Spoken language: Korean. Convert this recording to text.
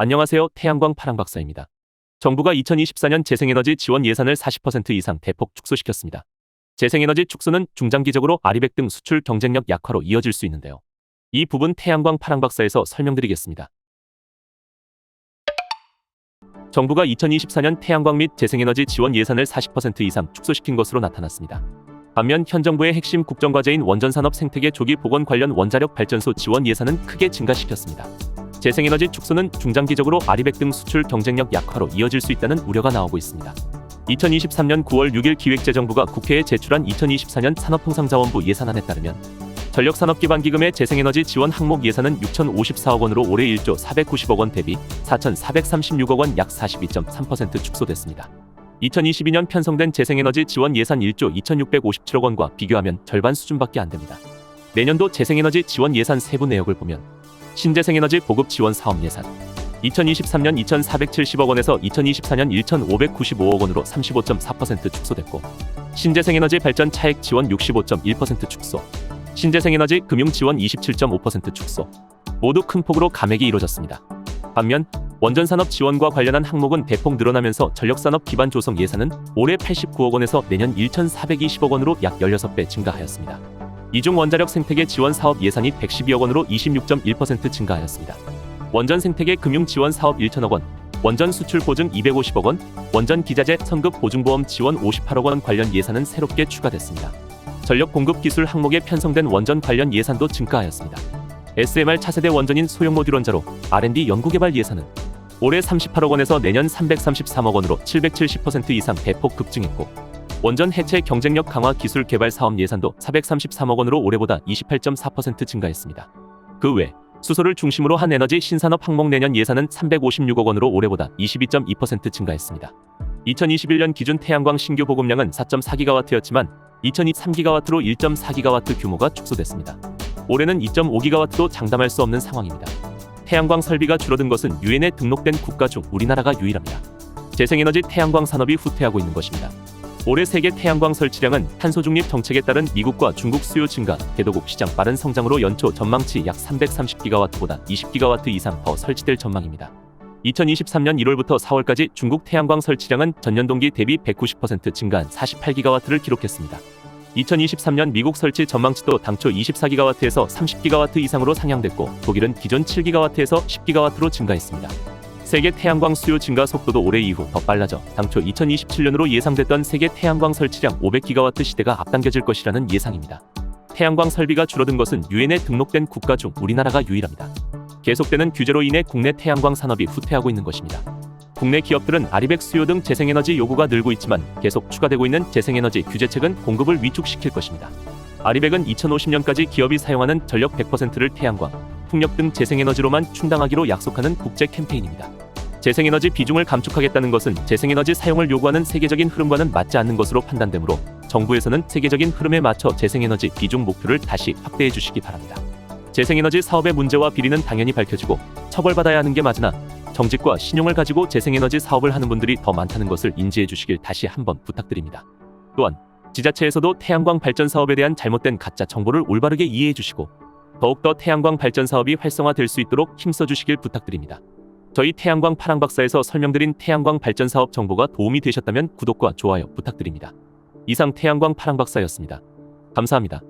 안녕하세요. 태양광 파랑박사입니다. 정부가 2024년 재생에너지 지원 예산을 40% 이상 대폭 축소시켰습니다. 재생에너지 축소는 중장기적으로 아리백 등 수출 경쟁력 약화로 이어질 수 있는데요. 이 부분 태양광 파랑박사에서 설명드리겠습니다. 정부가 2024년 태양광 및 재생에너지 지원 예산을 40% 이상 축소시킨 것으로 나타났습니다. 반면 현 정부의 핵심 국정과제인 원전산업 생태계 조기 복원 관련 원자력 발전소 지원 예산은 크게 증가시켰습니다. 재생에너지 축소는 중장기적으로 아리백 등 수출 경쟁력 약화로 이어질 수 있다는 우려가 나오고 있습니다. 2023년 9월 6일 기획재정부가 국회에 제출한 2024년 산업통상자원부 예산안에 따르면 전력산업기반기금의 재생에너지 지원 항목 예산은 6,054억 원으로 올해 1조 490억 원 대비 4,436억 원 약 42.3% 축소됐습니다. 2022년 편성된 재생에너지 지원 예산 1조 2,657억 원과 비교하면 절반 수준밖에 안 됩니다. 내년도 재생에너지 지원 예산 세부 내역을 보면 신재생에너지 보급 지원 사업 예산 2023년 2,470억 원에서 2024년 1,595억 원으로 35.4% 축소됐고, 신재생에너지 발전 차액 지원 65.1% 축소, 신재생에너지 금융 지원 27.5% 축소, 모두 큰 폭으로 감액이 이루어졌습니다. 반면 원전산업 지원과 관련한 항목은 대폭 늘어나면서 전력산업 기반 조성 예산은 올해 89억 원에서 내년 1,420억 원으로 약 16배 증가하였습니다. 이중 원자력 생태계 지원 사업 예산이 112억 원으로 26.1% 증가하였습니다. 원전 생태계 금융 지원 사업 1,000억 원, 원전 수출 보증 250억 원, 원전 기자재 선급 보증보험 지원 58억 원 관련 예산은 새롭게 추가됐습니다. 전력 공급 기술 항목에 편성된 원전 관련 예산도 증가하였습니다. SMR 차세대 원전인 소형 모듈 원자로 R&D 연구개발 예산은 올해 38억 원에서 내년 333억 원으로 770% 이상 대폭 급증했고, 원전 해체 경쟁력 강화 기술 개발 사업 예산도 433억 원으로 올해보다 28.4% 증가했습니다. 그 외 수소를 중심으로 한 에너지 신산업 항목 내년 예산은 356억 원으로 올해보다 22.2% 증가했습니다. 2021년 기준 태양광 신규 보급량은 4.4GW였지만 2023GW로 1.4GW 규모가 축소됐습니다. 올해는 2.5GW도 장담할 수 없는 상황입니다. 태양광 설비가 줄어든 것은 유엔에 등록된 국가 중 우리나라가 유일합니다. 재생에너지 태양광 산업이 후퇴하고 있는 것입니다. 올해 세계 태양광 설치량은 탄소 중립 정책에 따른 미국과 중국 수요 증가, 개도국 시장 빠른 성장으로 연초 전망치 약 330GW보다 20GW 이상 더 설치될 전망입니다. 2023년 1월부터 4월까지 중국 태양광 설치량은 전년 동기 대비 190% 증가한 48GW를 기록했습니다. 2023년 미국 설치 전망치도 당초 24GW에서 30GW 이상으로 상향됐고, 독일은 기존 7GW에서 10GW로 증가했습니다. 세계 태양광 수요 증가 속도도 올해 이후 더 빨라져 당초 2027년으로 예상됐던 세계 태양광 설치량 500GW 시대가 앞당겨질 것이라는 예상입니다. 태양광 설비가 줄어든 것은 유엔에 등록된 국가 중 우리나라가 유일합니다. 계속되는 규제로 인해 국내 태양광 산업이 후퇴하고 있는 것입니다. 국내 기업들은 아리백 수요 등 재생에너지 요구가 늘고 있지만 계속 추가되고 있는 재생에너지 규제책은 공급을 위축시킬 것입니다. 아리백은 2050년까지 기업이 사용하는 전력 100%를 태양광, 풍력 등 재생에너지로만 충당하기로 약속하는 국제 캠페인입니다. 재생에너지 비중을 감축하겠다는 것은 재생에너지 사용을 요구하는 세계적인 흐름과는 맞지 않는 것으로 판단되므로 정부에서는 세계적인 흐름에 맞춰 재생에너지 비중 목표를 다시 확대해 주시기 바랍니다. 재생에너지 사업의 문제와 비리는 당연히 밝혀지고 처벌받아야 하는 게 맞으나 정직과 신용을 가지고 재생에너지 사업을 하는 분들이 더 많다는 것을 인지해 주시길 다시 한번 부탁드립니다. 또한 지자체에서도 태양광 발전 사업에 대한 잘못된 가짜 정보를 올바르게 이해해 주시고 더욱더 태양광 발전 사업이 활성화될 수 있도록 힘써 주시길 부탁드립니다. 저희 태양광 파랑박사에서 설명드린 태양광 발전 사업 정보가 도움이 되셨다면 구독과 좋아요 부탁드립니다. 이상 태양광 파랑박사였습니다. 감사합니다.